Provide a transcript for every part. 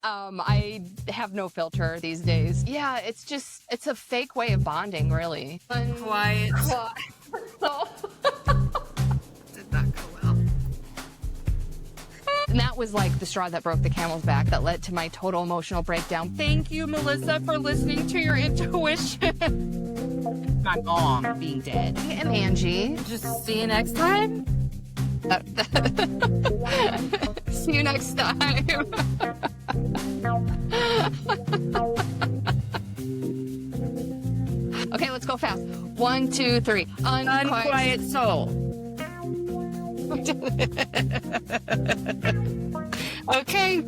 I have no filter these days. Yeah, it's a fake way of bonding, really. Unquiet Soul. Did not go well. And that was like the straw that broke the camel's back that led to my total emotional breakdown. Thank you, Melissa, for listening to your intuition. My mom being dead. And Angie. Just see you next time. See you next time. Okay, let's go fast. 1, 2, 3. Unquiet Soul. Okay.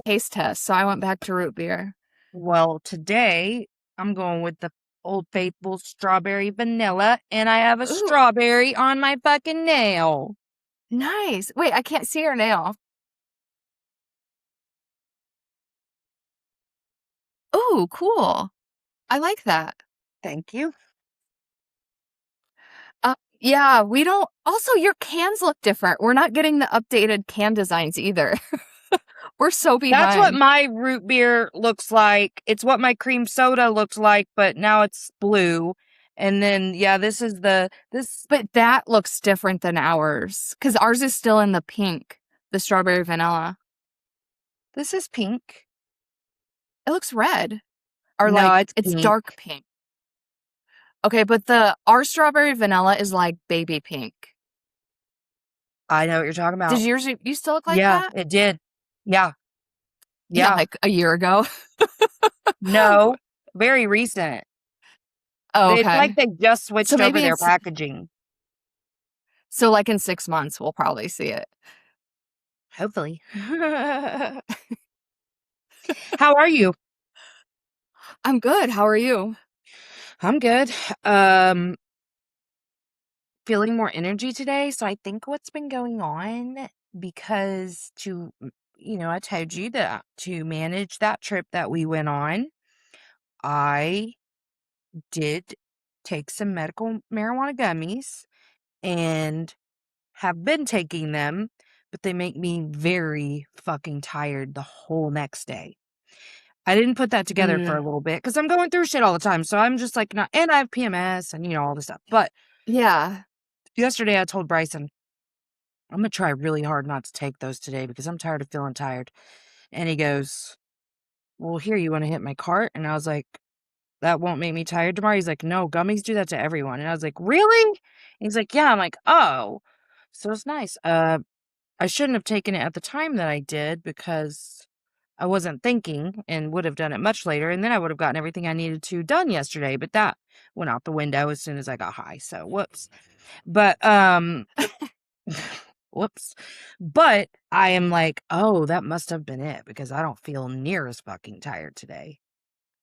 Taste test. So I went back to root beer. Well, today I'm going with the Old Faithful strawberry vanilla, and I have a strawberry on my fucking nail. Nice. Wait, I can't see your nail. Oh, cool. I like that. Thank you. Yeah, we don't. Also, your cans look different. We're not getting the updated can designs either. We're so behind. That's what my root beer looks like. It's what my cream soda looks like, but now it's blue. And then, yeah, this. But that looks different than ours because ours is still in the pink, the strawberry vanilla. This is pink. It looks red. Or No, like it's pink. dark pink. Okay, but our strawberry vanilla is like baby pink. I know what you're talking about. Did yours you still look like that? Yeah, it did. Yeah. Yeah, like a year ago. No, very recent. Oh, okay. It's like they just switched over their it's- packaging. So like in 6 months, we'll probably see it. Hopefully. How are you? I'm good. How are you? I'm good. Feeling more energy today. So I think what's been going on, because I told you that to manage that trip that we went on, I did take some medical marijuana gummies and have been taking them, but they make me very fucking tired the whole next day. I didn't put that together for a little bit because I'm going through shit all the time. So I'm just like, not, and I have PMS and, all this stuff. But Yeah. yesterday I told Bryson, I'm going to try really hard not to take those today because I'm tired of feeling tired. And he goes, well, here, you want to hit my cart? And I was like, that won't make me tired tomorrow. He's like, no, gummies do that to everyone. And I was like, really? And he's like, yeah. I'm like, oh, so it's nice. I shouldn't have taken it at the time that I did because I wasn't thinking and would have done it much later. And then I would have gotten everything I needed to done yesterday. But that went out the window as soon as I got high. So whoops. But, whoops. But I am like, oh, that must have been it because I don't feel near as fucking tired today.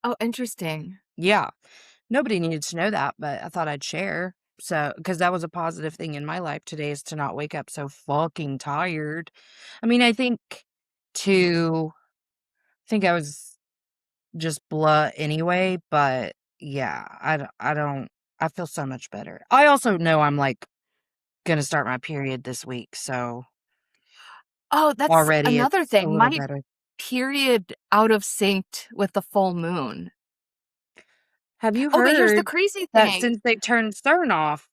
Oh, interesting. Yeah. Nobody needed to know that, but I thought I'd share. So, because that was a positive thing in my life today, is to not wake up so fucking tired. I mean, I think I was just blah anyway, but yeah, I feel so much better. I also know I'm like gonna start my period this week, so Oh, that's already another it's a thing. little My better. period out of sync with the full moon. Have you Oh, but here's the heard crazy that thing. since they turned CERN off?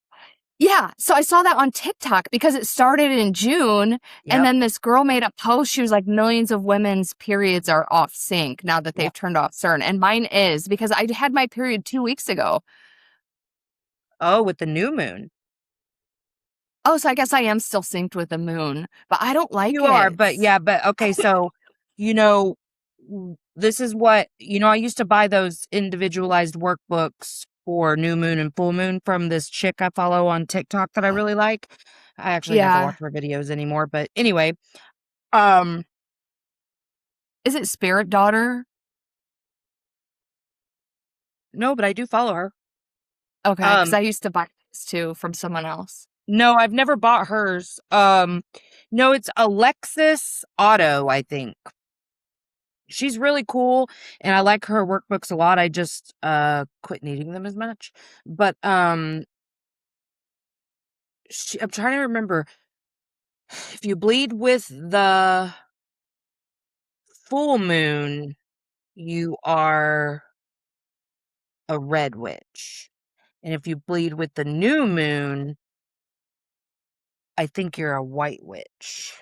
Yeah, so I saw that on TikTok because it started in June, Yep. and then this girl made a post. She was like, millions of women's periods are off sync now that they've Yep. turned off CERN, and mine is because I had my period 2 weeks ago. Oh, with the new moon. Oh, so I guess I am still synced with the moon, but I don't like it. You are, but okay, so, this is what, I used to buy those individualized workbooks for new moon and full moon from this chick I follow on TikTok that I really like. I actually never watch her videos anymore, but anyway, Is it Spirit Daughter? no, but I do follow her. Okay, because I used to buy this too from someone else. No, I've never bought hers. No, it's Alexis Otto, I think. She's really cool, and I like her workbooks a lot. I just quit needing them as much. But I'm trying to remember, if you bleed with the full moon, you are a red witch. And if you bleed with the new moon, I think you're a white witch.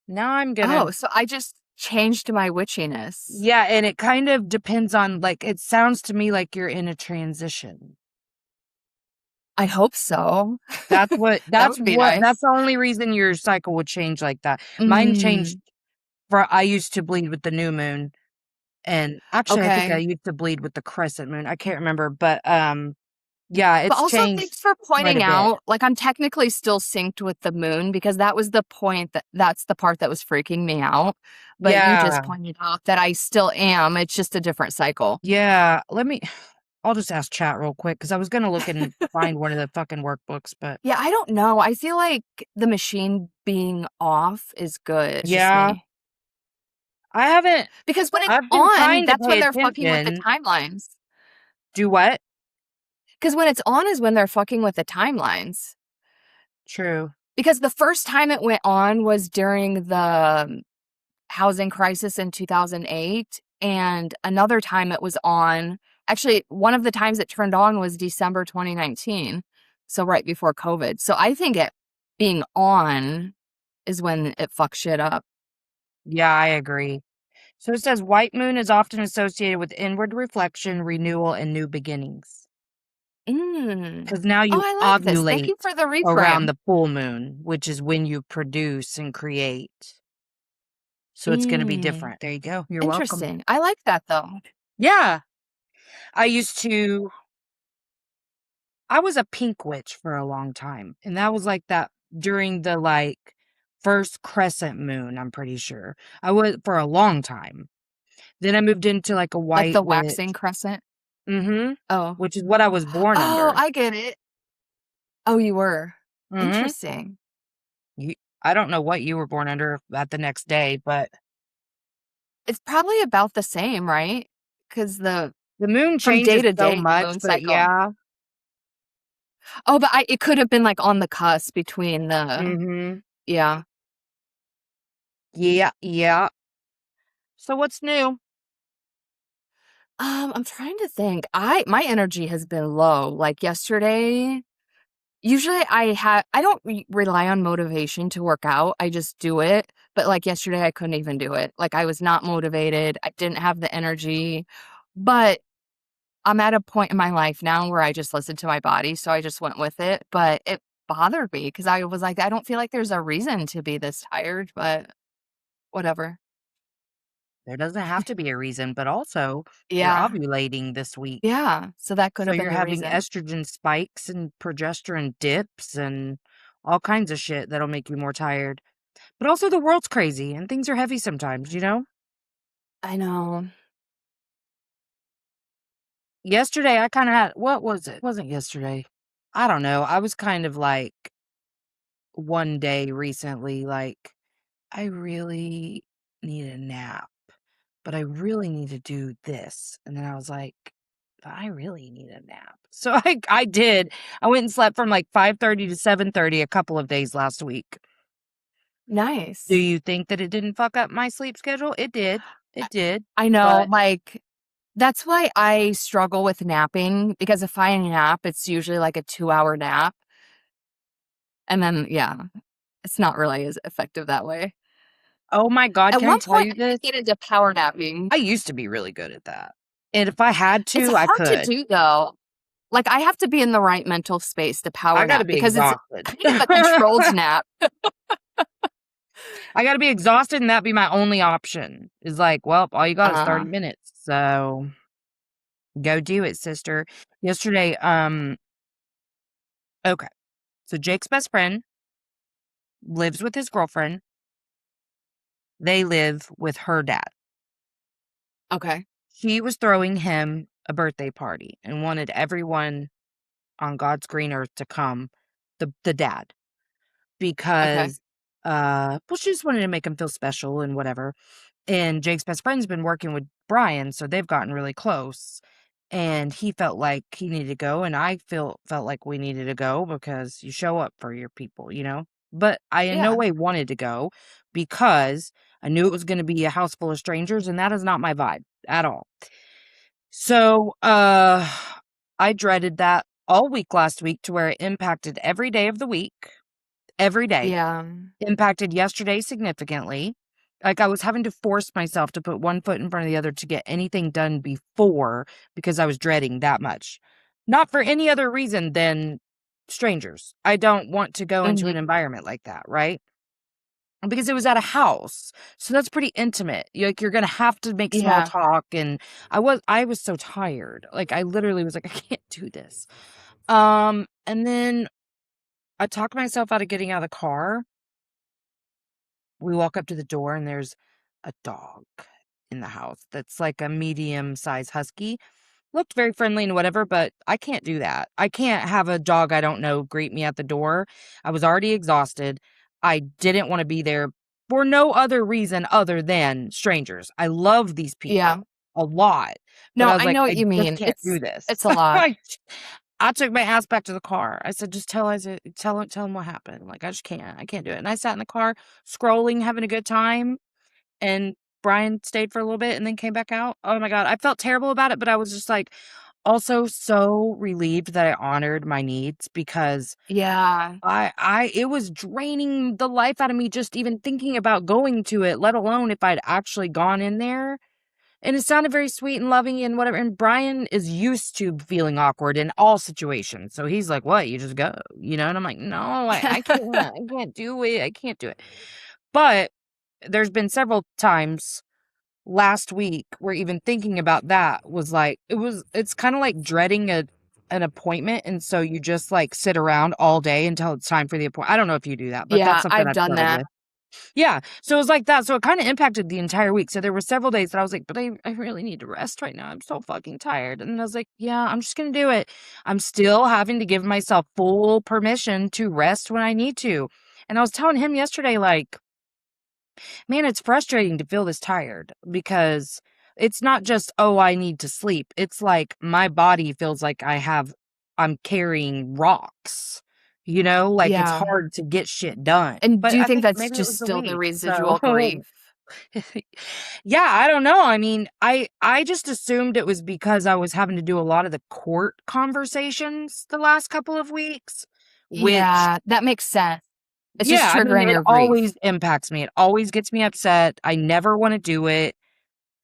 Now I'm gonna Oh, so I just changed my witchiness. Yeah, and it kind of depends on, like, it sounds to me like you're in a transition. I hope so. That's what That that's would be what that's nice. the only reason your cycle would change like that. Mine changed Mm, for I used to bleed with the new moon, and actually, I think I okay. used to bleed with the crescent moon. I can't remember, but, yeah, But it's also changed thanks for quite a pointing bit. out, like, I'm technically still synced with the moon because that was the point that's the part that was freaking me out. But you just Yeah, pointed out that I still am. It's just a different cycle. yeah, I'll just ask chat real quick because I was gonna look and find one of the fucking workbooks, but Yeah, I don't know. I feel like the machine being off is good. It's just yeah, me. I haven't Because when it's I've been on, trying to that's when pay they're fucking with the attention. timelines. Do what? Because when it's on is when they're fucking with the timelines. True. Because the first time it went on was during the housing crisis in 2008, and another time it was on actually, one of the times it turned on was December 2019, so right before COVID. So I think it being on is when it fucks shit up. Yeah, I agree. So it says white moon is often associated with inward reflection, renewal, and new beginnings. Mm. Because now Oh, you I like this. Thank ovulate you for the around reframe. the full moon, which is when you produce and create. So it's going to be Mm. different. There you go. You're welcome. Interesting. I like that, though. Yeah. I used to, I was a pink witch for a long time. And that was like that during the like first crescent moon, I'm pretty sure. I was for a long time. Then I moved into like a Like white the waxing witch. crescent. Mhm. Oh. Which is what I was born Oh, under. I get it. Oh, you were. Mhm. Interesting. You I don't know what you were born under at the next day, but It's probably about the same, right? Because the moon from day changes to so day, the much, moon but cycle. yeah. Oh, but it could have been, like, on the cusp between the Mhm. yeah. Yeah, yeah. So what's new? I'm trying to think. My energy has been low. Like, yesterday usually I don't rely on motivation to work out, I just do it, but, like, yesterday, I couldn't even do it. Like, I was not motivated, I didn't have the energy, but I'm at a point in my life now where I just listen to my body, so I just went with it, but it bothered me because I was like, "I don't feel like there's a reason to be this tired," but whatever. There doesn't have to be a reason, but also you're Yeah. ovulating this week. Yeah, so that could So have been you're the having reason. estrogen spikes and progesterone dips and all kinds of shit that'll make you more tired. But also the world's crazy and things are heavy sometimes, you know? I know. Yesterday, I kinda had what was it? It wasn't yesterday. I don't know. I was kind of like one day recently, like, I really need a nap, but I really need to do this. And then I was like, I really need a nap. So I did. I went and slept from like 5:30 to 7:30 a couple of days last week. Do Nice. you think that it didn't fuck up my sleep schedule? It did. I It did. I know, But like, that's why I struggle with napping because if I nap, it's usually like a 2-hour nap, and then yeah, it's not really as effective that way. oh my god, At can I one tell point, you I did this? get into power napping. I used to be really good at that. And if I had It's to, I hard to could. do, though. Like, I have to be in the right mental space to I power gotta nap be because it's exhausted. kind of a controlled nap. I gotta be exhausted and that be my only option. Is like, well, all you got is 30 Uh, minutes. So go do it, sister. Yesterday, okay. So Jake's best friend lives with his girlfriend. They live with her dad. okay, She was throwing him a birthday party and wanted everyone on God's green earth to come, the dad, okay. because well, she just wanted to make him feel special and whatever. And Jake's best friend's been working with Brian, so they've gotten really close. And he felt like he needed to go, and I felt like we needed to go because you show up for your people, you know? but I in no Yeah. way wanted to go because I knew it was gonna be a house full of strangers, and that is not my vibe at all. So, I dreaded that all week last week to where it impacted every day of the week, every day. Yeah. Impacted yesterday significantly. Like, I was having to force myself to put one foot in front of the other to get anything done before because I was dreading that much. Not for any other reason than strangers. I don't want to go into an Mhm. environment like that, right? Because it was at a house, so that's pretty intimate. You're gonna have to make small Yeah. talk, and I was so tired. Like, I literally was like, "I can't do this." And then I talked myself out of getting out of the car. We walk up to the door, and there's a dog in the house that's like a medium-sized husky. Looked very friendly and whatever, but I can't do that. I can't have a dog I don't know greet me at the door. I was already exhausted. I didn't wanna be there for no other reason other than strangers. I love these Yeah. people a lot, but I No, was I like, know what "I you just mean. can't do this." It's a lot. I took my ass back to the car. I said, "Just tell Isaac tell him what happened." Like, I can't do it." And I sat in the car scrolling, having a good time, and Brian stayed for a little bit and then came back out. Oh my god, I felt terrible about it, but I was just, like, also so relieved that I honored my needs because Yeah. I it was draining the life out of me just even thinking about going to it, let alone if I'd actually gone in there. And it sounded very sweet and loving and whatever, and Brian is used to feeling awkward in all situations, so he's like, "What? You just go," you know? And I'm like, "No, I can't do it, I can't do it." But there's been several times last week where even thinking about that was like it's kinda like dreading an appointment, and so you just, like, sit around all day until it's time for the appointment. I don't know if you do that, but that's Yeah, something I've I've done struggled that. with. Yeah, so it was like that, so it kinda impacted the entire week, so there were several days that I was like, "But I really need to rest right now, I'm so fucking tired," and I was like, "Yeah, I'm just gonna do it." I'm still having to give myself full permission to rest when I need to, and I was telling him yesterday, like, "Man, it's frustrating to feel this tired because it's not just, 'Oh, I need to sleep.' It's like my body feels like I'm carrying rocks, you know? Like, it's Yeah. hard to get shit done." And do But you I think think that's maybe it just was the still the week, so residual grief? yeah, I don't know. I mean, I just assumed it was because I was having to do a lot of the court conversations the last couple of weeks, which Yeah, that makes sense. It's just yeah, I mean, triggering it your always grief. impacts me. It always gets me upset. I never wanna do it.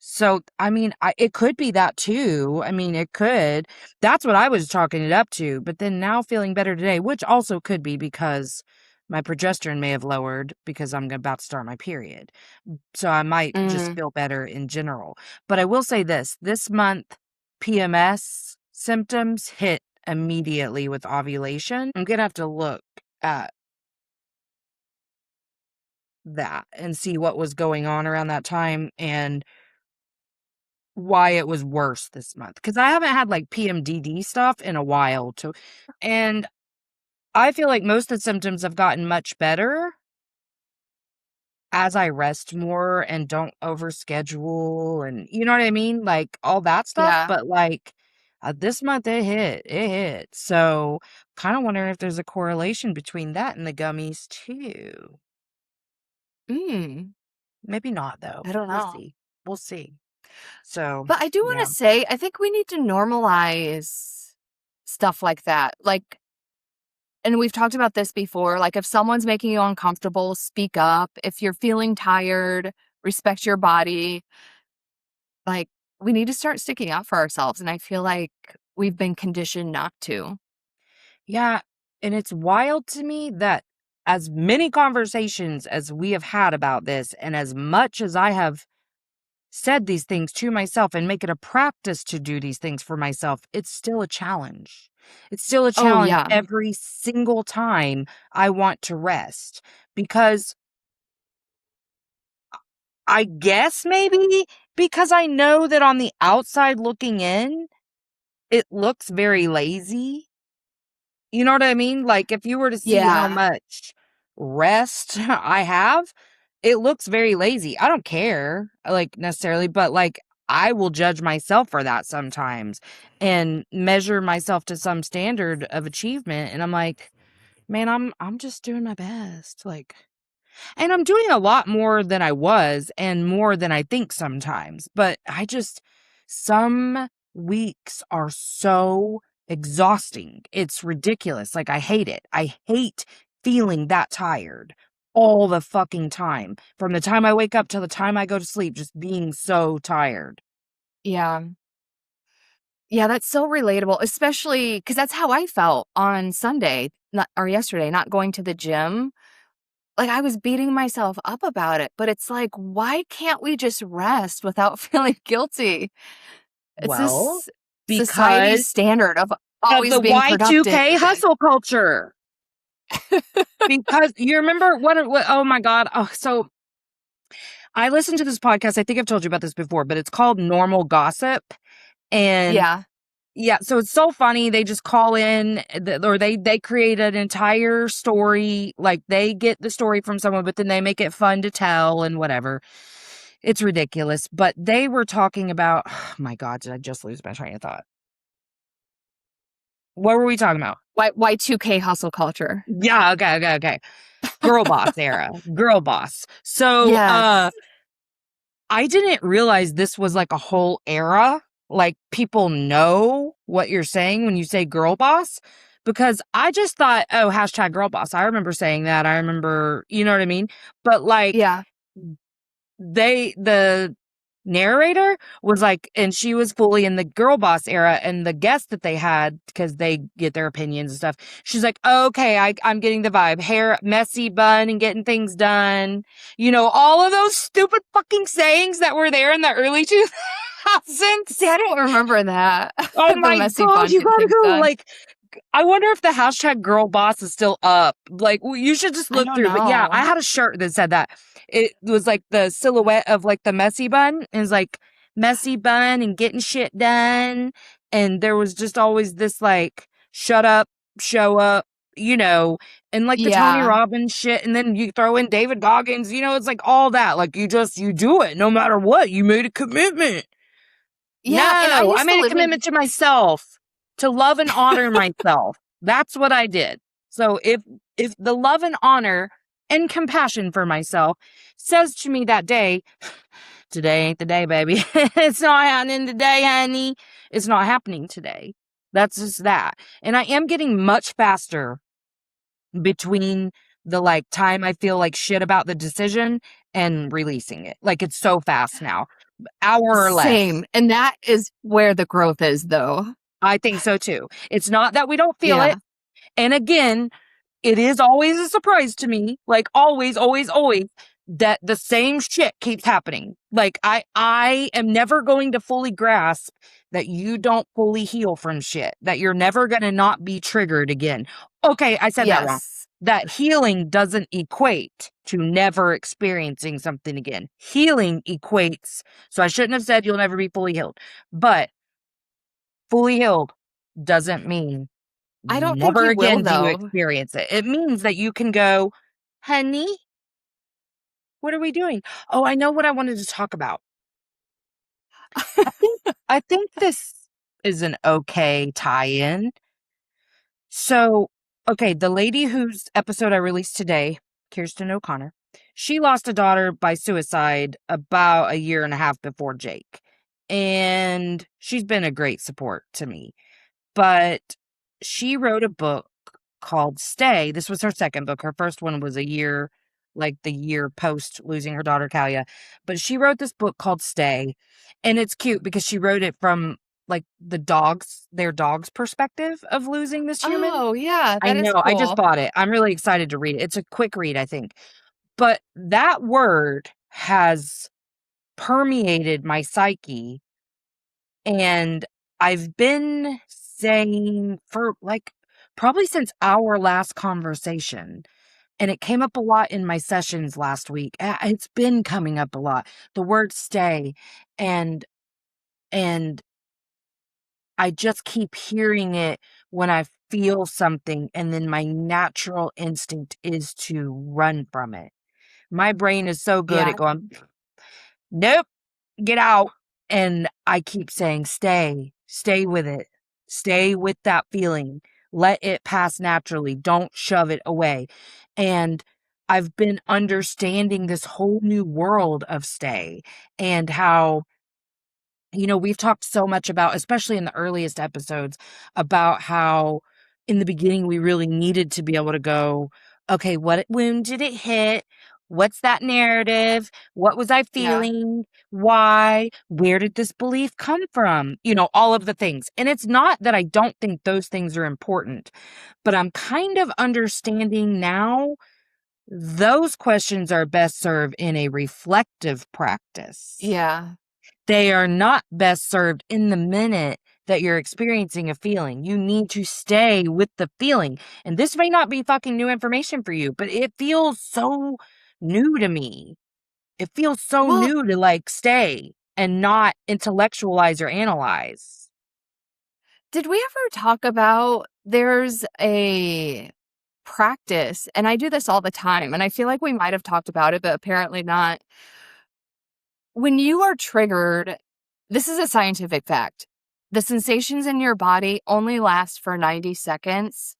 So, I mean, it could be that too. I mean, it could. That's what I was chalking it up to, but then now feeling better today, which also could be because my progesterone may have lowered because I'm about to start my period. So I might just Mm. feel better in general. But I will say this month, PMS symptoms hit immediately with ovulation. I'm gonna have to look at that and see what was going on around that time and why it was worse this month, because I haven't had, like, PMDD stuff in a while to and I feel like most of the symptoms have gotten much better as I rest more and don't overschedule and you know what I mean? Like, all that stuff, Yeah. but, like, this month it hit, so kinda wondering if there's a correlation between that and the gummies too. Mm. Maybe not, though. I don't We'll know. see. We'll see. So, But I do wanna yeah. say, I think we need to normalize stuff like that. Like, and we've talked about this before, like, if someone's making you uncomfortable, speak up. If you're feeling tired, respect your body. Like, we need to start sticking up for ourselves, and I feel like we've been conditioned not to. Yeah, and it's wild to me that as many conversations as we have had about this, and as much as I have said these things to myself and make it a practice to do these things for myself, it's still a challenge. It's still a Oh, challenge yeah. every single time I want to rest because I guess maybe because I know that on the outside looking in, it looks very lazy. You know what I mean? Like, if you were to see how Yeah. much rest I have, it looks very lazy. I don't care, like, necessarily, but, like, I will judge myself for that sometimes and measure myself to some standard of achievement, and I'm like, Man, I'm just doing my best. Like, and I'm doing a lot more than I was and more than I think sometimes. But some weeks are so exhausting. It's ridiculous. Like, I hate it. I hate feeling that tired all the fucking time. From the time I wake up till the time I go to sleep, just being so tired. Yeah. Yeah, that's so relatable, especially because that's how I felt on Sunday, not or yesterday, not going to the gym. Like, I was beating myself up about it, but it's like, why can't we just rest without feeling guilty? It's Well, this because society's standard of of always the being productive Y2K and hustle culture. Because you remember what oh my God. Oh, so I listened to this podcast. I think I've told you about this before, but it's called Normal Gossip. And yeah, yeah, so it's so funny. They just call in or they create an entire story. Like they get the story from someone, but then they make it fun to tell and whatever. It's ridiculous. But they were talking about, oh my God, did I just lose my train of thought? What were we talking about? Y2K hustle culture. Yeah, okay. Girl boss era. Girl boss. So Yes. I didn't realize this was like a whole era. Like people know what you're saying when you say girl boss. Because I just thought, oh, hashtag girl boss. I remember saying that. I remember, you know what I mean? But like Yeah. the narrator was like, and she was fully in the girl boss era, and the guests that they had, because they get their opinions and stuff, she's like, oh, okay, I'm getting the vibe. Hair, messy bun and getting things done. You know, all of those stupid fucking sayings that were there in the early 2000s. See, I don't remember that. Oh The my messy God, bun you get gotta things go. done. Like, I wonder if the hashtag girl boss is still up. Like, you should just I look don't through. But yeah, I know. had a shirt that said that. It was like the silhouette of like the messy bun. It was like messy bun and getting shit done. And there was just always this like, shut up, show up, you know, and like the Tony Yeah. Robbins shit. And then you throw in David Goggins, you know, it's like all that. Like, you do it no matter what. You made a commitment. Yeah, and I No, I used to made a live in commitment to myself to love and honor myself. That's what I did. So if the love and honor and compassion for myself says to me that day, today ain't the day, baby. It's not happening today, honey. It's not happening today. That's just that. And I am getting much faster between the like time I feel like shit about the decision and releasing it. Like it's so fast now. Hour or less. same, and that is where the growth is, though. I think so too. It's not that we don't feel it. Yeah. And again, it is always a surprise to me, like always, that the same shit keeps happening. Like I am never going to fully grasp that you don't fully heal from shit, that you're never going to not be triggered again. Okay, I said that wrong. Yes. That healing doesn't equate to never experiencing something again. Healing equates, so I shouldn't have said you'll never be fully healed, but fully healed doesn't mean I don't think never you will, again do you though. experience it. It means that you can go, honey, what are we doing? Oh, I know what I wanted to talk about. I think this is an okay tie-in. So, okay, the lady whose episode I released today, Kirsten O'Connor, she lost a daughter by suicide about a year and a half before Jake. And she's been a great support to me. But she wrote a book called Stay. This was her second book. Her first one was a year, like the year post losing her daughter, Kalia. But she wrote this book called Stay. And it's cute because she wrote it from like their dog's perspective of losing this human. Oh, yeah, I that is know. I just cool. bought it. I'm really excited to read it. It's a quick read, I think. But that word has permeated my psyche. And I've been saying for like probably since our last conversation, and it came up a lot in my sessions last week. It's been coming up a lot. The word stay, and and I just keep hearing it when I feel something, and then my natural instinct is to run from it. My brain is so good at Yeah. going, nope, get out. And I keep saying, stay with it, stay with that feeling. Let it pass naturally. Don't shove it away. And I've been understanding this whole new world of stay and how, we've talked so much about, especially in the earliest episodes, about how in the beginning we really needed to be able to go, okay, what wound did it hit? What's that narrative? What was I Yeah. feeling? Why? Where did this belief come from? All of the things. And it's not that I don't think those things are important, but I'm kind of understanding now those questions are best served in a reflective practice. Yeah. They are not best served in the minute that you're experiencing a feeling. You need to stay with the feeling. And this may not be fucking new information for you, but it feels so new to me. It feels so Well, new to like stay and not intellectualize or analyze. did we ever talk about there's a practice, and I do this all the time, and I feel like we might have talked about it, but apparently not. When you are triggered, this is a scientific fact. The sensations in your body only last for 90 seconds.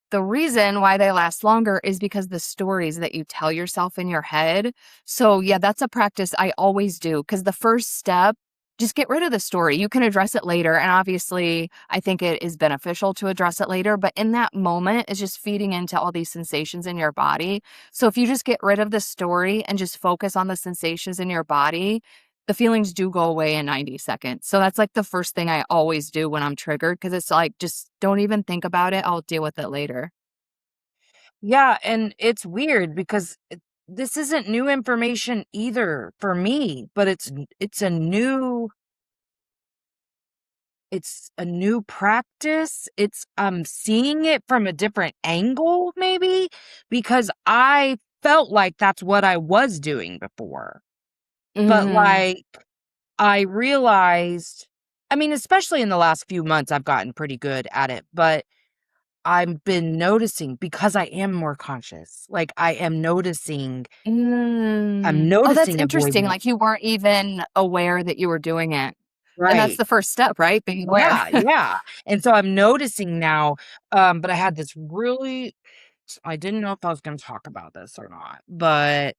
The reason why they last longer is because the stories that you tell yourself in your head. So, yeah, that's a practice I always do because the first step, just get rid of the story. You can address it later. And obviously, I think it is beneficial to address it later. But in that moment, it's just feeding into all these sensations in your body. So, if you just get rid of the story and just focus on the sensations in your body, the feelings do go away in 90 seconds. So that's like the first thing I always do when I'm triggered because it's like, just don't even think about it. I'll deal with it later. Yeah, and it's weird because this isn't new information either for me, but it's a new practice. I'm seeing it from a different angle maybe because I felt like that's what I was doing before. But Mhm. like I realized, I mean, especially in the last few months I've gotten pretty good at it, but I've been noticing because I am more conscious. Like I'm Oh, that's noticing interesting, avoidance. like, you weren't even aware that you were doing it, and that's Right. the first step, right? Being aware. Yeah, yeah. And so I'm noticing now, but I had this really I didn't know if I was gonna talk about this or not, but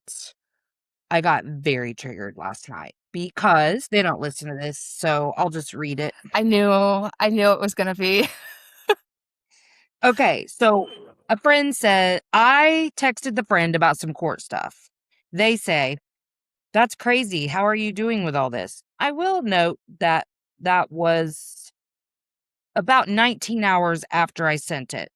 I got very triggered last night because they don't listen to this, so I'll just read it. I knew it was gonna be. Okay, so a friend said, I texted the friend about some court stuff. They say, "That's crazy. How are you doing with all this?" I will note that that was about 19 hours after I sent it.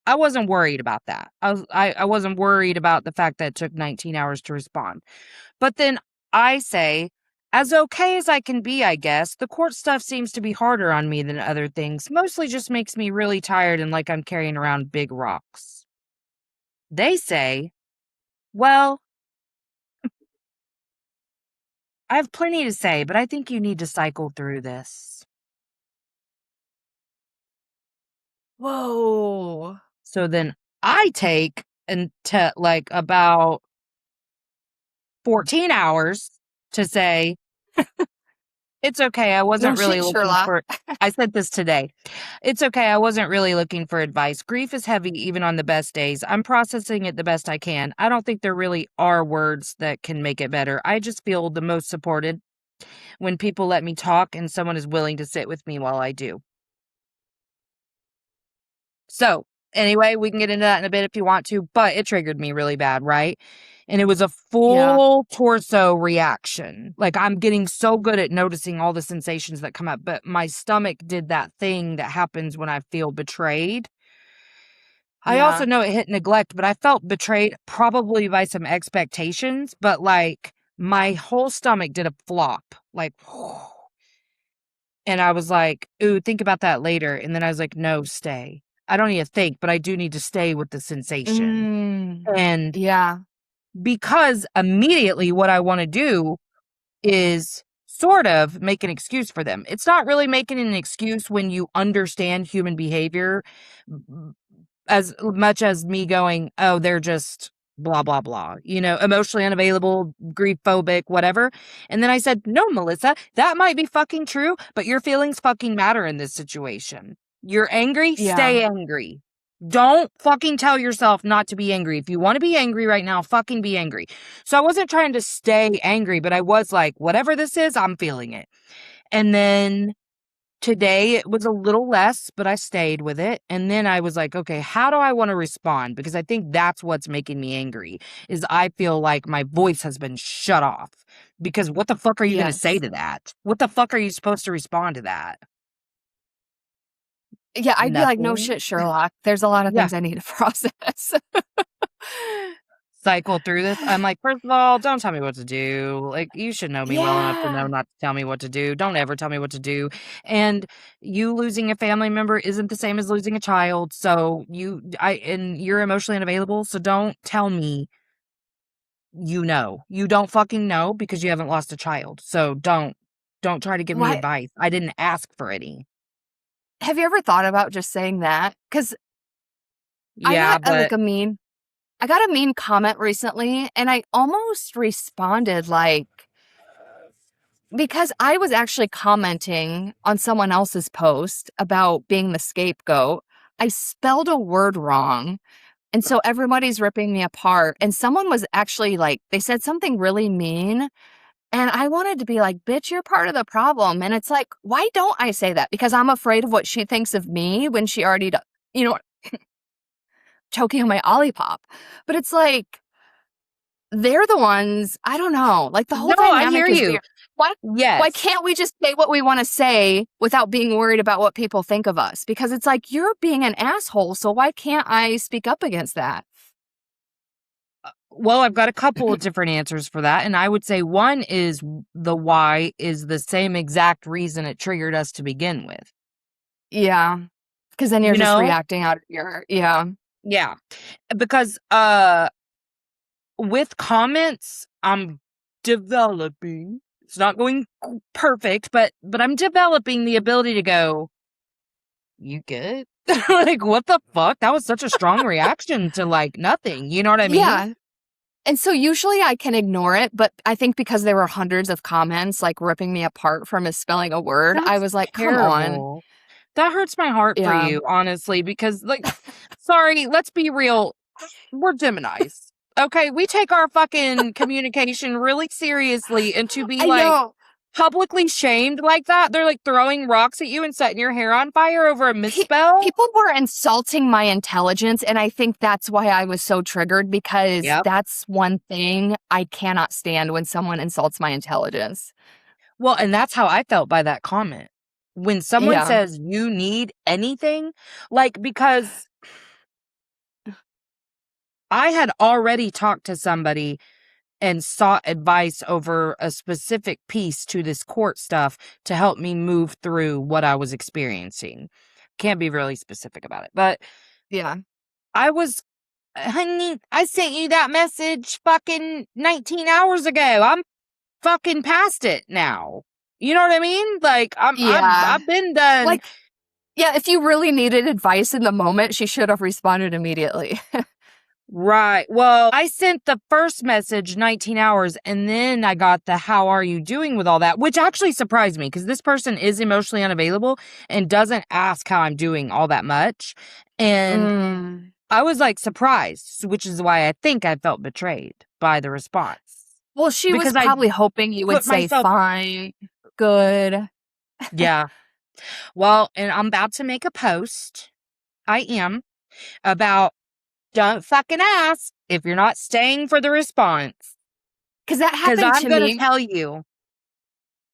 I wasn't worried about that. I wasn't worried about the fact that it took 19 hours to respond. But then I say, as okay as I can be, I guess, the court stuff seems to be harder on me than other things. Mostly just makes me really tired and like I'm carrying around big rocks. They say, well, I have plenty to say, but I think you need to cycle through this. Whoa. So then I take and like about 14 hours to say, it's okay. I No wasn't really shit, looking Sherlock. for I said this today. It's okay. I wasn't really looking for advice. Grief is heavy even on the best days. I'm processing it the best I can. I don't think there really are words that can make it better. I just feel the most supported when people let me talk and someone is willing to sit with me while I do. So, anyway, we can get into that in a bit if you want to, but it triggered me really bad, right? And it was a Yeah, full torso reaction. Like, I'm getting so good at noticing all the sensations that come up, but my stomach did that thing that happens when I feel betrayed. I also yeah. know it hit neglect, but I felt betrayed probably by some expectations, but like my whole stomach did a flop, like, and I was like, ooh, think about that later. And then I was like, no, stay. I don't need to think, but I do need to stay with the sensation. Mm. And Yeah, because immediately what I want to do is sort of make an excuse for them. It's not really making an excuse when you understand human behavior as much as me going, oh, they're just blah, blah, blah, emotionally unavailable, grief phobic, whatever. And then I said, no, Melissa, that might be fucking true, but your feelings fucking matter in this situation. You're angry, Yeah. stay angry. Don't fucking tell yourself not to be angry. If you want to be angry right now, fucking be angry. So I wasn't trying to stay angry, but I was like, whatever this is, I'm feeling it. And then today it was a little less, but I stayed with it. And then I was like, okay, how do I want to respond? Because I think that's what's making me angry is I feel like my voice has been shut off. Because what the fuck are you going to say Yes. to that? What the fuck are you supposed to respond to that? Yeah, I'd be like, "No Nothing. shit, Sherlock. There's a lot of Yeah. things I need to process." Cycle through this. I'm like, first of all, don't tell me what to do. Like, you should know me well enough to know Yeah. not to tell me what to do. Don't ever tell me what to do. And you losing a family member isn't the same as losing a child. So and you're emotionally unavailable. So don't tell me you know. You don't fucking know because you haven't lost a child. So don't try to give me Why advice. I didn't ask for any. have you ever thought about just saying that? Because I Yeah, got but I got a mean comment recently, and I almost responded like because I was actually commenting on someone else's post about being the scapegoat, I spelled a word wrong. And so everybody's ripping me apart. And someone was actually like, they said something really mean. And I wanted to be like, bitch, you're part of the problem. And it's like, why don't I say that? Because I'm afraid of what she thinks of me when she already, you know, choking on my Olipop. But it's like, they're the ones, I don't know, like the whole no, I hear dynamic is you. weird. Why why Yes. can't we just say what we want to say without being worried about what people think of us? Because it's like you're being an asshole, so why can't I speak up against that? Well, I've got a couple of different answers for that. And I would say one is the why is the same exact reason it triggered us to begin with. Yeah, because then you're You just know? reacting out of your yeah. Yeah. Because with comments, I'm developing. It's not going perfect, but I'm developing the ability to go, you good? Like, what the fuck? That was such a strong reaction to like nothing. You know what I mean? Yeah, and so usually I can ignore it, but I think because there were hundreds of comments, like, ripping me apart for misspelling a word, I That's was like, "Come on." terrible. That hurts my heart for Yeah. you, honestly, because, like, sorry, let's be real. We're Geminis. Okay, we take our fucking communication really seriously, and to be I like know. publicly shamed like that, they're like throwing rocks at you and setting your hair on fire over a Pe misspell. People were insulting my intelligence, and I think that's why I was so triggered because Yep. that's one thing I cannot stand when someone insults my intelligence. Well, and that's how I felt by that comment. When someone Yeah. says you need anything, like, because I had already talked to somebody and sought advice over a specific piece to this court stuff to help me move through what I was experiencing. Can't be really specific about it, but Yeah. I was, honey, I sent you that message fucking 19 hours ago. I'm fucking past it now. You know what I mean? Like Yeah. I've been done. Like, yeah, if you really needed advice in the moment, she should have responded immediately. Right. Well, I sent the first message 19 hours and then I got the how are you doing with all that, which actually surprised me because this person is emotionally unavailable and doesn't ask how I'm doing all that much. And Mm. I was like surprised, which is why I think I felt betrayed by the response Well, she was because I probably hoping you would put say, myself, "Fine, good." yeah. Well, and I'm about to make a post. I am about don't fucking ask if you're not staying for the response. Because that Because happened I'm to going to me. tell you.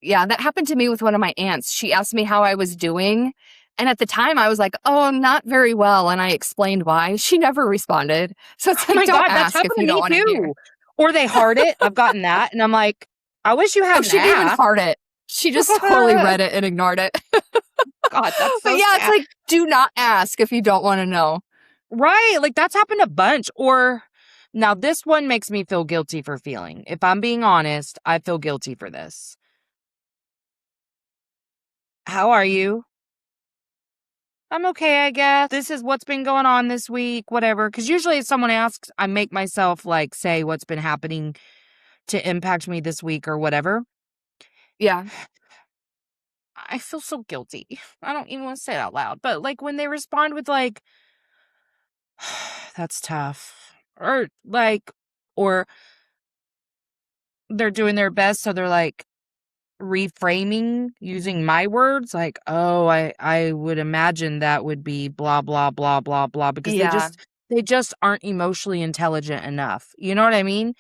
Yeah, that happened to me with one of my aunts. She asked me how I was doing, and at the time, I was like, "Oh, I'm not very well," and I explained why. She never responded. So it's Oh like, my don't God, that's ask if happened to you don't me wanna hear. too. Or they heart it. I've gotten that. And I'm like, I wish you Oh, hadn't she didn't even asked. heart it. She just totally read it and ignored it. God, that's But so yeah, it's sad. like, do not ask if you don't wanna know. Right. Like that's happened a bunch. Or now this one makes me feel guilty for feeling. If I'm being honest, I feel guilty for this. How are you? I'm okay, I guess. This is what's been going on this week, whatever. Because usually if someone asks, I make myself like say what's been happening to impact me this week or whatever. Yeah. I feel so guilty. I don't even want to say it out loud, but like when they respond with like, that's tough, or like, or they're doing their best, so they're like reframing using my words, like, oh, I would imagine that would be blah blah blah blah blah, because Yeah. they just aren't emotionally intelligent enough. You know what I mean?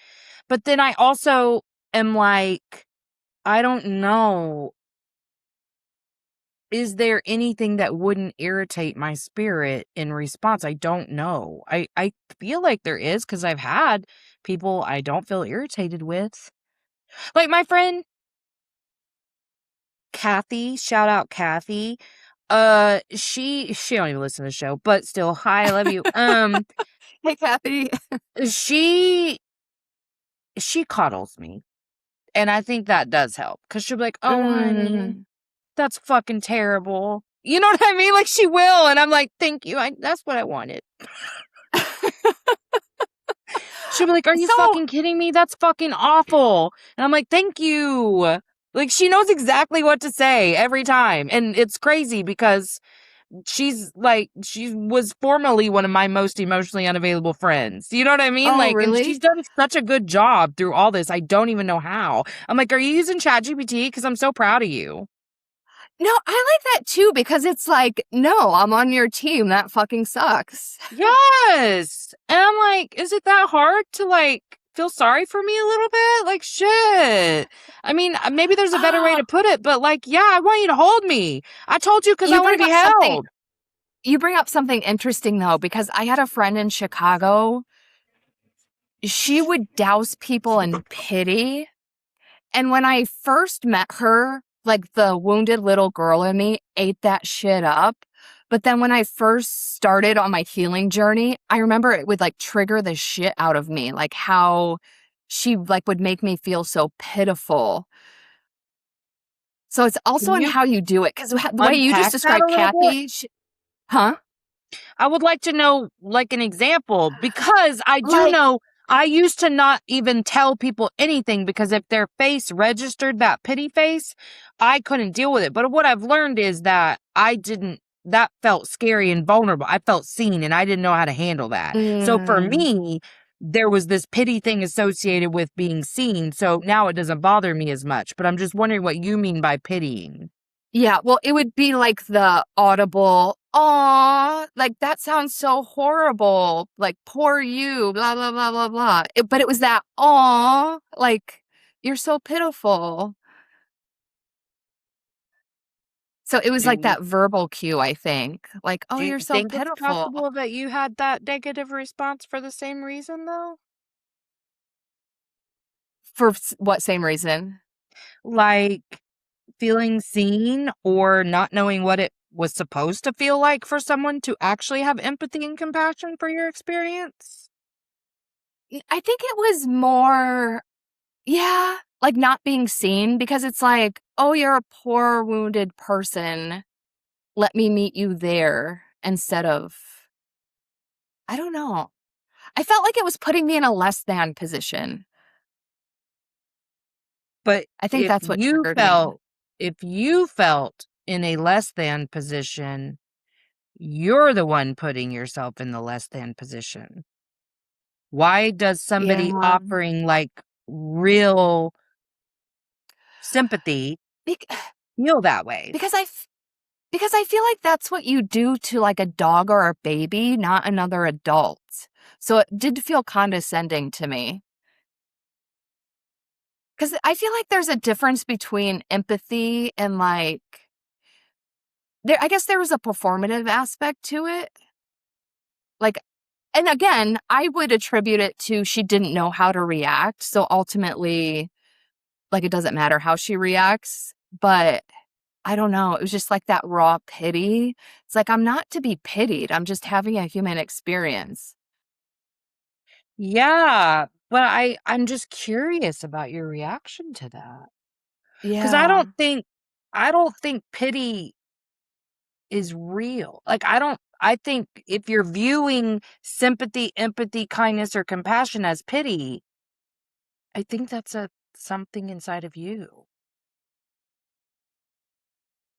But then I also am like, I don't know. Is there anything that wouldn't irritate my spirit in response? I don't know. I feel like there is, because I've had people I don't feel irritated with. Like my friend Kathy, shout out Kathy. She don't even listen to the show, but still, hi, I love you. Hey, Kathy. She she coddles me, and I think that does help, because she'll be like, "Oh, honey, Mm. that's fucking terrible." You know what I mean? Like, she will, and I'm like, "Thank you. That's what I wanted." She'll be like, "Are you So, fucking kidding me? That's fucking awful." And I'm like, "Thank you." Like, she knows exactly what to say every time. And it's crazy because she was formerly one of my most emotionally unavailable friends. You know what I mean? oh, Like, and she's really? done such a good job through all this. I don't even know how. I'm like, "Are you using ChatGPT? Because I'm so proud of you." No, I like that too because it's like, no, I'm on your team. That fucking sucks. Yes. And I'm like, is it that hard to like feel sorry for me a little bit? Like, shit. I mean, maybe there's a better way Oh, to put it, but like, yeah, I want you to hold me. I told you because I you want bring to be up something. held. You bring up something interesting though, because I had a friend in Chicago. She would douse people in pity. And when I first met her, like the wounded little girl in me ate that shit up. But then when I first started on my healing journey, I remember it would like trigger the shit out of me, like how she like would make me feel so pitiful. So it's also Can in you how you do it because the way you just unpack that a described little bit? Kathy, huh? I would like to know, like, an example, because I do Like, know I used to not even tell people anything, because if their face registered that pity face, I couldn't deal with it. But what I've learned is that that felt scary and vulnerable. I felt seen, and I didn't know how to handle that. So for mm, me, there was this pity thing associated with being seen. So now it doesn't bother me as much. But I'm just wondering what you mean by pitying. yeah, well, it would be like the audible, "Aw, like, that sounds so horrible, like, poor you, blah, blah, blah, blah, blah." But it was that, "Aw, like, you're so pitiful." So it was Do like you that verbal cue, I think, like, "Oh, Do you you're so think it's pitiful." possible that you had that negative response for the same reason, though? For what same reason? Like, feeling seen, or not knowing what it was supposed to feel like for someone to actually have empathy and compassion for your experience? I think it was more yeah, like, not being seen because it's like, "Oh, you're a poor wounded person. Let me meet you there," instead of I don't know. I felt like it was putting me in a less than position. But I think that's what triggered me. if you felt in a less than position, you're the one putting yourself in the less than position. Why does somebody Yeah. offering, like, real sympathy Bec feel that way? because because I feel like that's what you do to, like, a dog or a baby, not another adult. So it did feel condescending to me. Because I feel like there's a difference between empathy and, like I guess there was a performative aspect to it. Like and again, I would attribute it to she didn't know how to react, so ultimately, like, it doesn't matter how she reacts, but I don't know, it was just like that raw pity. It's like, I'm not to be pitied, I'm just having a human experience. Yeah, but I'm just curious about your reaction to that, because Yeah. I don't think pity is real. Like, I think if you're viewing sympathy, empathy, kindness, or compassion as pity, I think that's a something inside of you.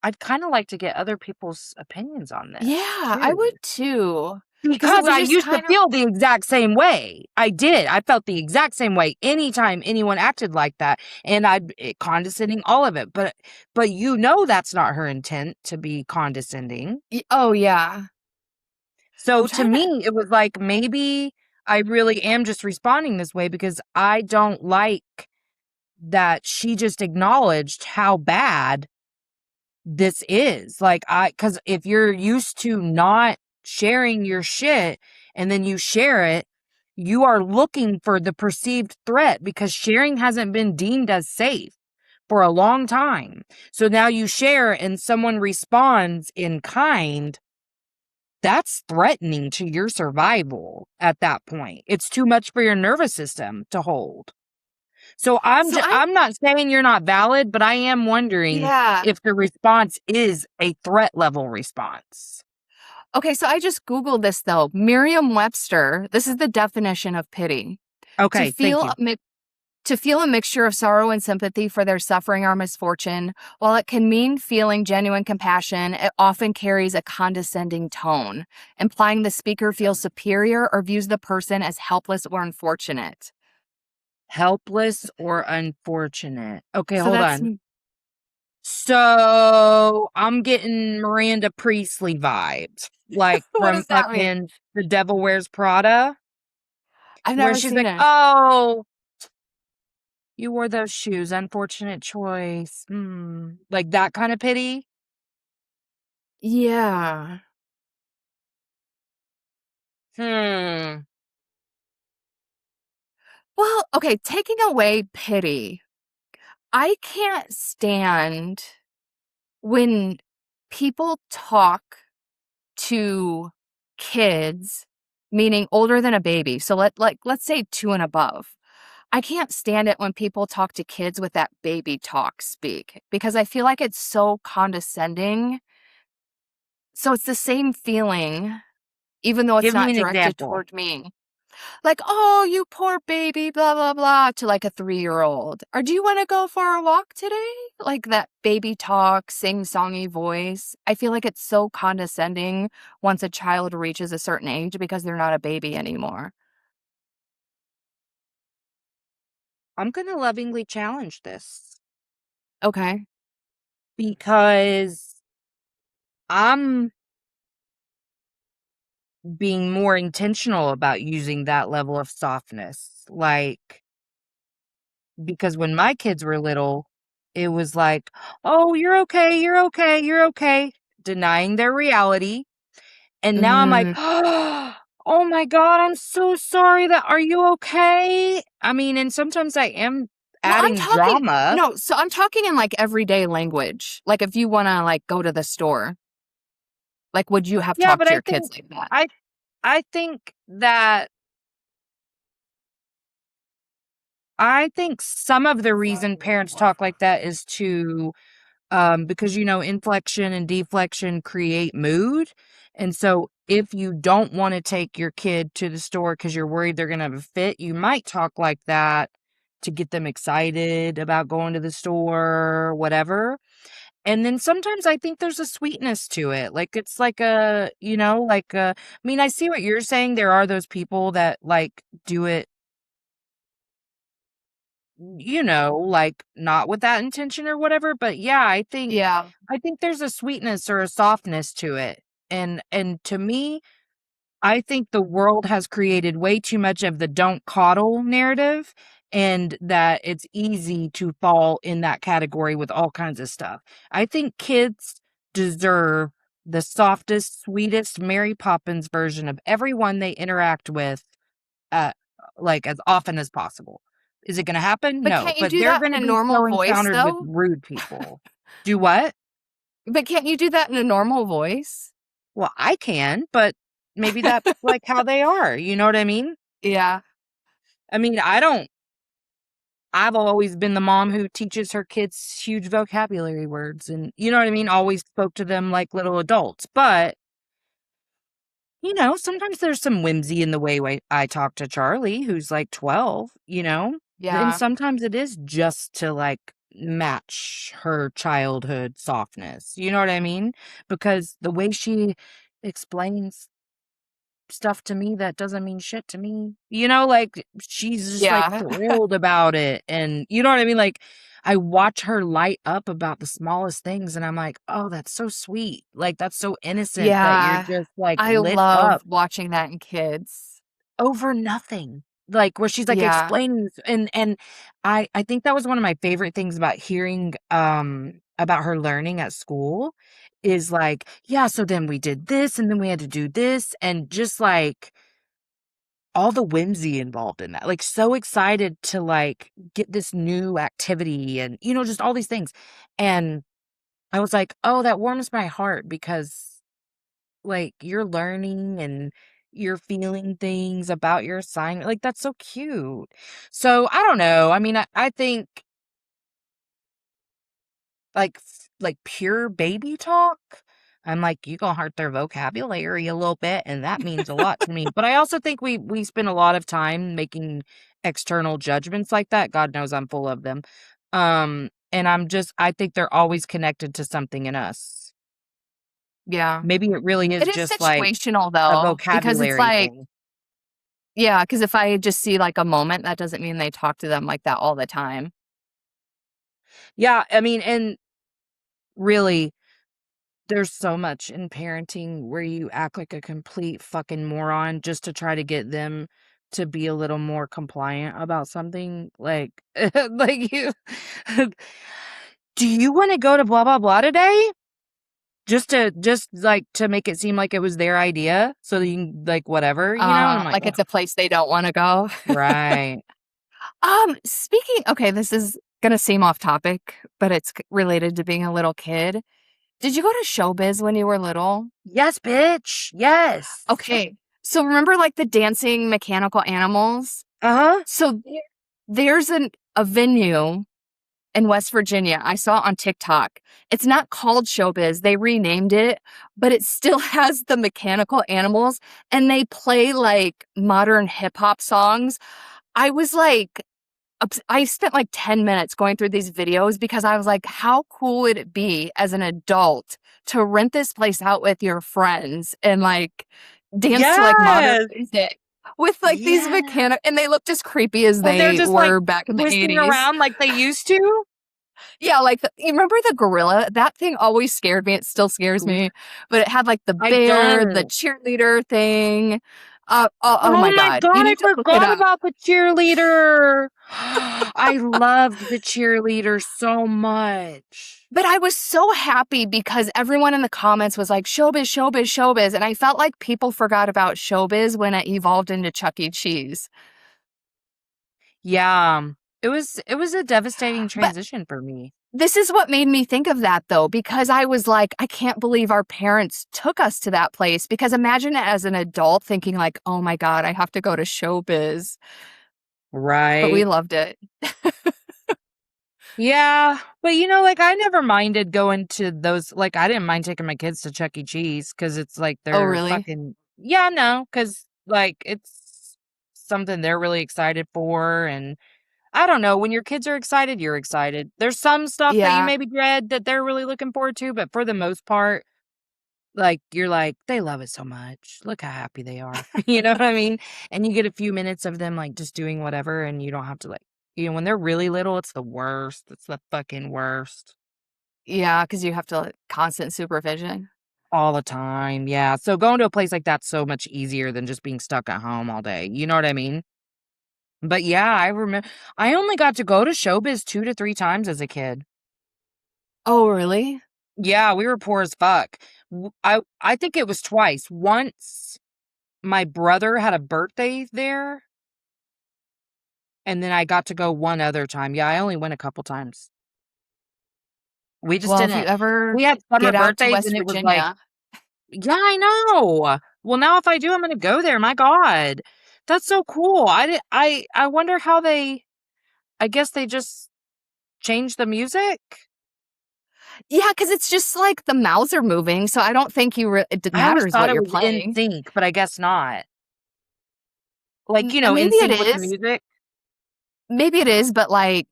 I'd kinda like to get other people's opinions on this Yeah, I would too. too. Because it Because was I just used to kind of feel the exact same way. I did. I felt the exact same way anytime anyone acted like that, and condescending, all of it, but that's not her intent to be condescending. oh, yeah. I'm So to trying to me, it was like, maybe I really am just responding this way because I don't like that she just acknowledged how bad this is. Like, because if you're used to not sharing your shit and then you share it, you are looking for the perceived threat because sharing hasn't been deemed as safe for a long time. So now you share and someone responds in kind, that's threatening to your survival at that point. It's too much for your nervous system to hold. So so I I'm not saying you're not valid, but I am wondering yeah. if the response is a threat level response. Okay, so I just Googled this though. Merriam-Webster, this is the definition of pity. To Okay, thank feel you. a mi to feel a mixture of sorrow and sympathy for their suffering or misfortune, while it can mean feeling genuine compassion, it often carries a condescending tone, implying the speaker feels superior or views the person as helpless or unfortunate. Helpless or unfortunate. Okay, So hold that's on. So I'm getting Miranda Priestley vibes, like what from does that mean? fucking The Devil Wears Prada, I've where never she's seen like, it. "Oh, you wore those shoes, unfortunate choice." Like that kind of pity. Yeah. Hmm. Well, okay, taking away pity. I can't stand when people talk to kids, meaning older than a baby. So let's say 2 and above. I can't stand it when people talk to kids with that baby talk speak because I feel like it's so condescending. So it's the same feeling, even though it's Give me not an directed example. toward me. Like, "Oh, you poor baby, blah, blah, blah," to like a 3-year-old. Or, "Do you wanna go for a walk today?" Like that baby talk, sing-songy voice. I feel like it's so condescending once a child reaches a certain age because they're not a baby anymore. I'm gonna lovingly challenge this Okay. because I'm being more intentional about using that level of softness. Like, because when my kids were little, it was like, "Oh, you're okay, you're okay, you're okay," denying their reality. And now I'm like, Mm. "Oh my god, I'm so sorry that are you okay?" I mean, and sometimes I am Well, I'm adding talking drama. no, so I'm talking in, like, everyday language. Like, if you wanna, like, go to the store, like, would you have Yeah, talked but to your kids like that? I I think that I think some of the reason parents talk like that is to because inflection and deflection create mood. And so if you don't want to take your kid to the store because you're worried they're going to have a fit, you might talk like that to get them excited about going to the store, whatever. And then sometimes I think there's a sweetness to it. Like it's like I mean, I see what you're saying. There are those people that like do it, like not with that intention or whatever, but yeah, Yeah. I think there's a sweetness or a softness to it. And to me, I think the world has created way too much of the don't coddle narrative and that it's easy to fall in that category with all kinds of stuff. I think kids deserve the softest, sweetest Mary Poppins version of everyone they interact with uh, like as often as possible. Is it going to happen? But No, can't you but do they're that going in to a be normal so voice, encountered with though? rude people. Do what? But can't you do that in a normal voice? Well, I can, but maybe that's like how they are. You know what I mean? Yeah. I mean, I've always been the mom who teaches her kids huge vocabulary words and you know what I mean? Always spoke to them like little adults. But, sometimes there's some whimsy in the way I talk to Charlie, who's like 12, and Yeah. sometimes it is just to like match her childhood softness. You know what I mean? Because the way she explains stuff to me that doesn't mean shit to me. You know, like, she's just, like, Yeah. thrilled about it, and you know what I mean? Like, I watch her light up about the smallest things, and I'm like, "Oh, that's so sweet." Like, that's so innocent that you're Yeah. just, like, I lit love up watching that in kids. over nothing. Like, where she's, like, Yeah. explaining this and I think that was one of my favorite things about hearing, about her learning at school is, like, "Yeah, so then we did this, and then we had to do this," and just, like, all the whimsy involved in that, like, so excited to, like, get this new activity and, just all these things, and I was like, "Oh, that warms my heart because, like, you're learning and you're feeling things about your assignment, like, that's so cute." So, I don't know, I mean, I think like pure baby talk, I'm like, "You gonna hurt their vocabulary a little bit, and that means a lot to me." But I also think we spend a lot of time making external judgments like that. God knows I'm full of them. And I think they're always connected to something in us. Yeah. Maybe it really It is is just like situational a though, because it's vocabulary like thing. yeah, because if I just see, like, a moment, that doesn't mean they talk to them like that all the time. Yeah, I mean, and really, there's so much in parenting where you act like a complete fucking moron just to try to get them to be a little more compliant about something, like like you "Do you wanna go to blah, blah, blah today?" Like, to make it seem like it was their idea so that you can like, whatever, and I'm like, Like "Ugh." it's a place they don't wanna go. Right. Speaking okay, this is gonna seem off topic, but it's c related to being a little kid. Did you go to showbiz when you were little? Yes, bitch. Yes. Okay. So remember, like, the dancing mechanical animals? Uh-huh. So there's a venue in West Virginia, I saw it on TikTok. It's not called Showbiz, they renamed it, but it still has the mechanical animals, and they play, like, modern hip hop songs. I was like, I spent like 10 minutes going through these videos because I was like, how cool would it be as an adult to rent this place out with your friends and like dance to like modern Yes. music with like these Yeah. mechanic and they look just creepy as And they're they just, like, were back in the twisting 80s. around like they used to? Yeah, like you remember the gorilla? That thing always scared me. It still scares me. But it had like the I bear, the don't. cheerleader thing. Oh Oh my my God. You god, I need to look it forgot up. about the cheerleader. I loved the cheerleader so much. But I was so happy because everyone in the comments was like, "Showbiz, showbiz, showbiz," and I felt like people forgot about showbiz when it evolved into Chuck E. Cheese. Yeah, it was a devastating But transition for me. this is what made me think of that, though, because I was like, "I can't believe our parents took us to that place," because imagine it as an adult thinking like, "Oh my god, I have to go to showbiz," but we Right. loved it. Yeah, but, like, I never minded going to those like, I didn't mind taking my kids to Chuck E. Cheese because it's like Oh, they're really? fucking yeah, no, because like, it's something they're really excited for, and I don't know, when your kids are excited, you're excited. There's some stuff that you Yeah. maybe dread that they're really looking forward to, but for the most part, like, you're like, "They love it so much. Look how happy they are." You know what I mean? And you get a few minutes of them, like, just doing whatever, and you don't have to, like when they're really little, it's the worst. It's the fucking worst. Yeah, because you have to constant supervision. All the time, yeah. So going to a place like that's so much easier than just being stuck at home all day, you know what I mean? But yeah, I remember I only got to go to Showbiz 2 to 3 times as a kid. Oh, really? Yeah, we were poor as fuck. I think it was twice. Once, my brother had a birthday there, and then I got to go one other time. Yeah, I only went a couple times. We just Well, if you didn't ever we had summer get out to birthdays, West and it was like Virginia. yeah, I know. Well, now if I do, I'm gonna go there, my god. That's so cool. I wonder how I guess they just changed the music? Yeah, because it's just like the mouths are moving, so I don't think it I always matters thought what it you're was in playing. sync, but I guess not. Like, in Maybe it sync with the is. music? Maybe it is, but, like,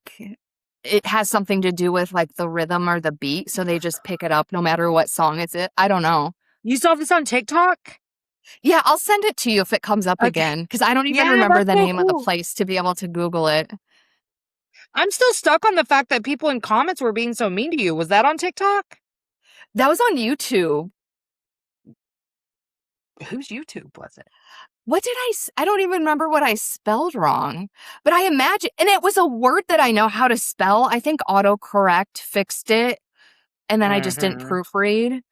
it has something to do with like the rhythm or the beat, so they just pick it up no matter what song it's it. I don't know. You saw this on TikTok? Yeah, I'll send it to you if it comes up Okay. again because I don't even Yeah, remember that's the so name of the cool. place to be able to Google it. I'm still stuck on the fact that people in comments were being so mean to you. Was that on TikTok? That was on YouTube. Whose YouTube was it? What did I don't even remember what I spelled wrong, but I imagine, and it was a word that I know how to spell. I think autocorrect fixed it, and then I just didn't Mhm. proofread.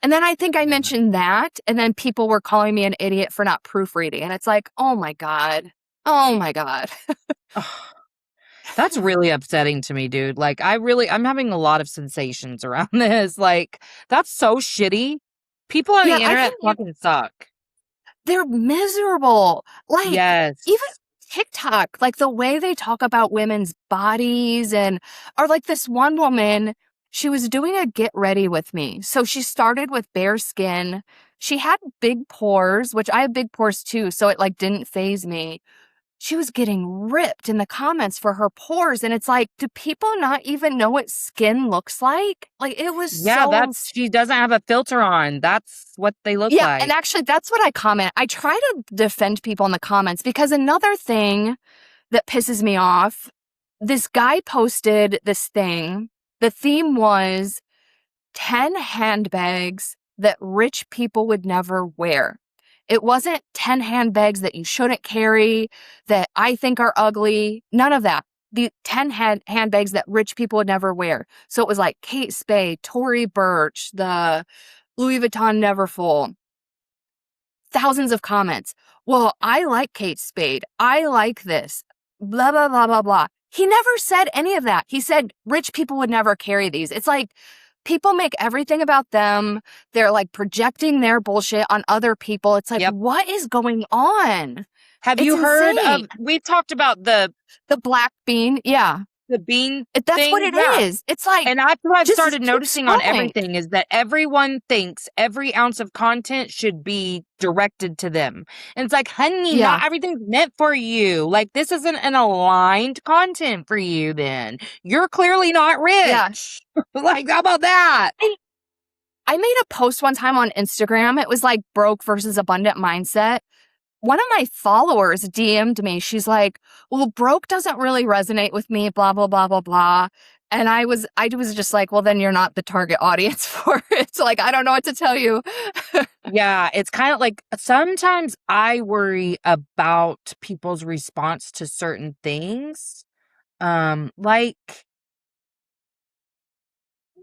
And then I think I Yeah. mentioned that, and then people were calling me an idiot for not proofreading. And it's like, oh my God. Oh my God. Ugh, that's really upsetting to me, dude. Like, I'm having a lot of sensations around this. Like, that's so shitty. People on Yeah, the I can internet fucking suck. they're miserable. Like, even Yes. TikTok, like the way they talk about women's bodies and, or like this one woman, she was doing a get ready with me. So she started with bare skin. She had big pores, which I have big pores too. So it like didn't phase me. She was getting ripped in the comments for her pores. And it's like, do people not even know what skin looks like? Like, it was Yeah, so, she doesn't have a filter on. That's what they look yeah. And like. actually, that's what I comment. I try to defend people in the comments because another thing that pisses me off, this guy posted this thing. The theme was 10 handbags that rich people would never wear. It wasn't 10 handbags that you shouldn't carry, that I think are ugly. None of that. The 10 handbags that rich people would never wear. So it was like Kate Spade, Tory Burch, the Louis Vuitton Neverfull. Thousands of comments. Well, I like Kate Spade. I like this. Blah, blah, blah, blah, blah. He never said any of that. He said rich people would never carry these. It's like people make everything about them. They're like projecting their bullshit on other people. It's like, Yep. what is going on? Have It's you heard insane. of we've talked about The black bean. Yeah. the bean That's what thing? it Yeah. is. It's like, And that's what I've just started keep noticing on scrolling. everything is that everyone thinks every ounce of content should be directed to them. And it's like, honey, Yeah. not everything's meant for you. Like, this isn't an aligned content for you, then. You're clearly not Yeah. rich. Like, how about that? I made a post one time on Instagram. It was like broke versus abundant mindset. One of my followers DM'd me. She's like, well, broke doesn't really resonate with me, blah, blah, blah, blah, blah. And I was just like, well, then you're not the target audience for it. So like, I don't know what to tell you. Yeah, it's kind of like sometimes I worry about people's response to certain things. Like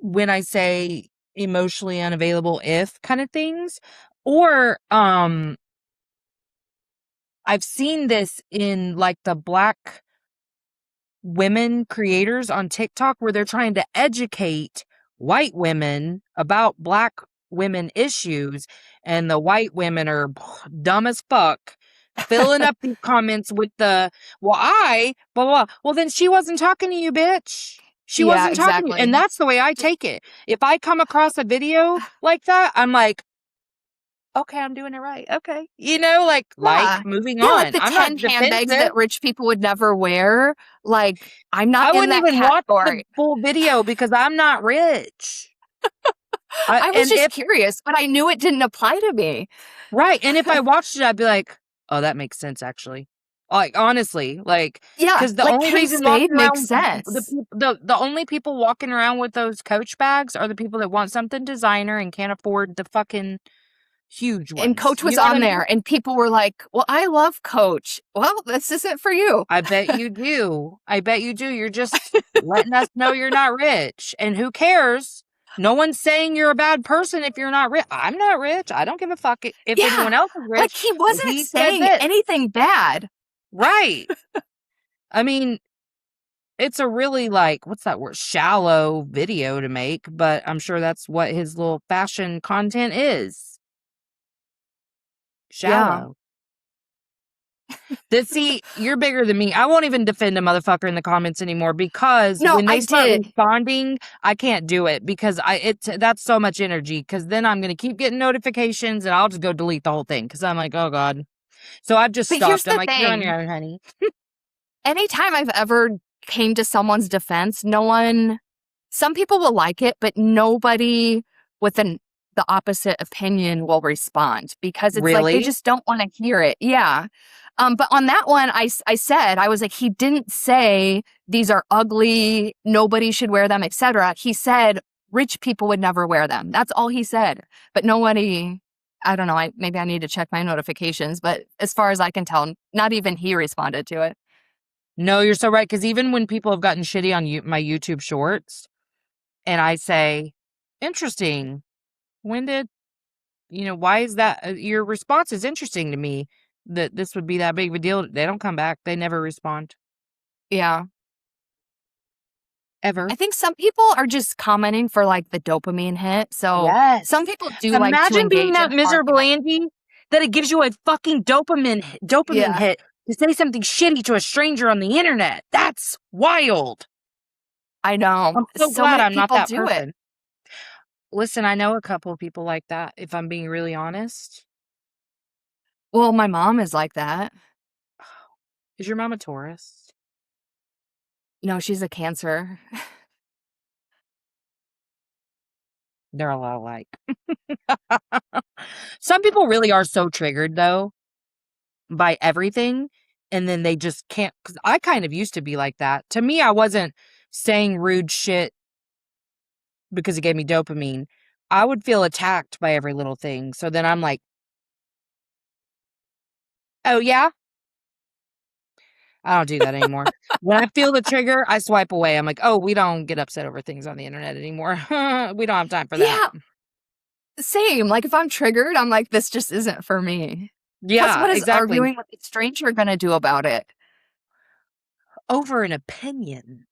when I say emotionally unavailable if kind of things. Or I've seen this in like the black women creators on TikTok where they're trying to educate white women about black women issues, and the white women are dumb as fuck, filling up these comments with the, well, I, blah, blah, blah. Well, then she wasn't talking to you, bitch. She Yeah, wasn't talking to you. And exactly. that's the way I take it. If I come across a video like that, I'm like, okay, I'm doing it right. Okay. Yeah. Moving Yeah, like on. the I'm not 10 handbags defensive. that rich people would never wear. Like, I'm not I in wouldn't that even watch the category. full video because I'm not rich. I was And just if curious, but I knew it didn't apply to me. right, and if I watched it, I'd be like, "Oh, that makes sense, actually." Like, honestly, like, Yeah, because the like only Kate reason Spade walking makes around the sense. peop the only people walking around with those Coach bags are the people that want something designer and can't afford the fucking huge And ones. Coach You was know what on I'm saying? there, and people were like, well, I love Coach. Well, this isn't for you. I bet you do. I bet you do. You're just letting us know you're not rich. And who cares? No one's saying you're a bad person if you're not rich. I'm not rich. I don't give a fuck if Yeah, anyone else is like rich. he wasn't He said saying this. anything bad. Right. I mean, it's a really like, what's that word? Shallow video to make, but I'm sure that's what his little fashion content is. Yeah. Shallow. See, you're bigger than me. I won't even defend a motherfucker in the comments anymore because No, when I they start did. responding, I can't do it because that's so much energy. Because then I'm gonna keep getting notifications and I'll just go delete the whole thing because I'm like, oh god. So I've just But here's stopped. I'm the like, you're on your thing. own, honey. Anytime I've ever came to someone's defense, no one, some people will like it, but nobody with the opposite opinion will respond because it's like they Really? just don't want to hear it. Yeah. But on that one, I said, I was like, he didn't say these are ugly, nobody should wear them, etc. He said rich people would never wear them. That's all he said. But nobody, I don't know, maybe I need to check my notifications, but as far as I can tell, not even he responded to it. No, you're so right. Because even when people have gotten shitty on my YouTube shorts, and I say, interesting, when did, why is that? Your response is interesting to me that this would be that big of a deal. They don't come back. They never respond. Yeah. Ever. I think some people are just commenting for like the dopamine hit. So some Yes. people do like to Imagine being engage in that miserable, argument. Angie, that it gives you a fucking dopamine Yeah, hit to say something shitty to a stranger on the internet. That's wild. I know. I'm so So glad many I'm not people that do it. person. Listen, I know a couple of people like that, if I'm being really honest. Well, my mom is like that. Is your mom a Taurus? No, she's a Cancer. They're a lot alike. Some people really are so triggered, though, by everything, and then they just can't. Because I kind of used to be like that. To me, I wasn't saying rude shit because it gave me dopamine. I would feel attacked by every little thing. So then I'm like, oh, yeah? I don't do that anymore. When I feel the trigger, I swipe away. I'm like, oh, we don't get upset over things on the internet anymore. We don't have time for that. Yeah, same. Like if I'm triggered, I'm like, this just isn't for me. Because Yeah, what is exactly. arguing with a stranger going to do about it? Over an opinion.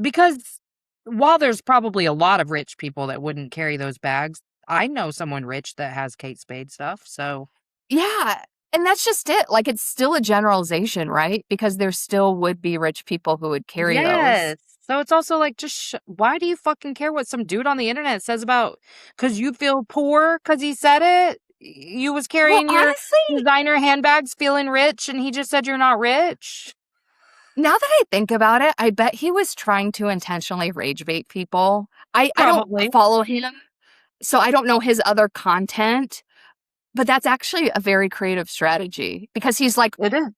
Because while there's probably a lot of rich people that wouldn't carry those bags, I know someone rich that has Kate Spade stuff. So, Yeah. And that's just it. Like it's still a generalization, right? Because there still would be rich people who would carry those. yes. So it's also like, just why do you fucking care what some dude on the internet says about, because you feel poor because he said it? You was Well, carrying your honestly, designer handbags feeling rich and he just said you're not rich? now that I think about it, I bet he was trying to intentionally rage bait people. I don't Probably. follow him, so I don't know his other content, but that's actually a very creative strategy because he's like, It is.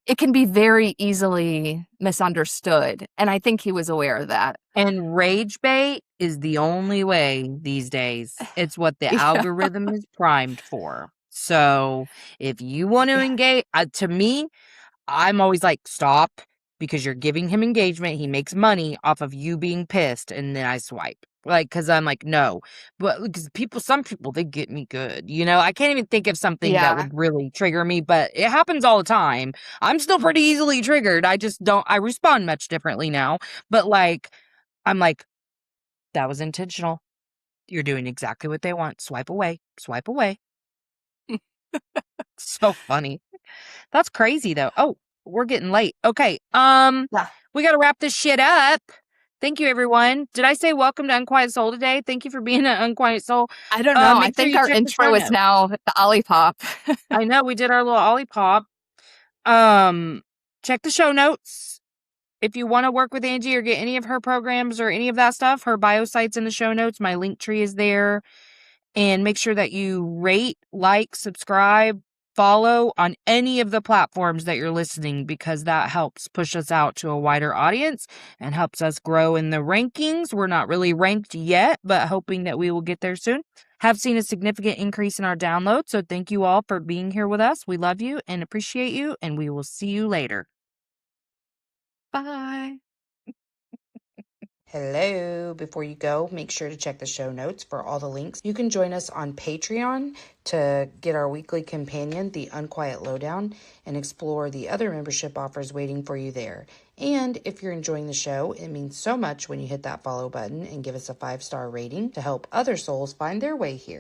it can be very easily misunderstood. And I think he was aware of that. And rage bait is the only way these days. It's what the Yeah. algorithm is primed for. So if you want to Yeah. engage, to me, I'm always like, stop, because you're giving him engagement. He makes money off of you being pissed. And then I swipe. Like, because I'm like, no. But because some people, they get me good. I can't even think of something that Yeah. would really trigger me, but it happens all the time. I'm still pretty easily triggered. I just don't, I respond much differently now. But like, I'm like, that was intentional. You're doing exactly what they want. Swipe away. Swipe away. So funny. That's crazy though. Oh, we're getting late. Okay. Yeah. We got to wrap this shit up. Thank you, everyone. Did I say welcome to Unquiet Soul today? Thank you for being an Unquiet Soul. I don't know. I Make sure think you our check the show intro is notes. now the Olipop. I know we did our little Olipop. Check the show notes. If you want to work with Angie or get any of her programs or any of that stuff, her bio site's in the show notes. My link tree is there. And make sure that you rate, like, subscribe, follow on any of the platforms that you're listening, because that helps push us out to a wider audience and helps us grow in the rankings. We're not really ranked yet, but hoping that we will get there soon. Have seen a significant increase in our downloads, so thank you all for being here with us. We love you and appreciate you, and we will see you later. Bye. Hello. Before you go, make sure to check the show notes for all the links. You can join us on Patreon to get our weekly companion, The Unquiet Lowdown, and explore the other membership offers waiting for you there. And if you're enjoying the show, it means so much when you hit that follow button and give us a 5-star rating to help other souls find their way here.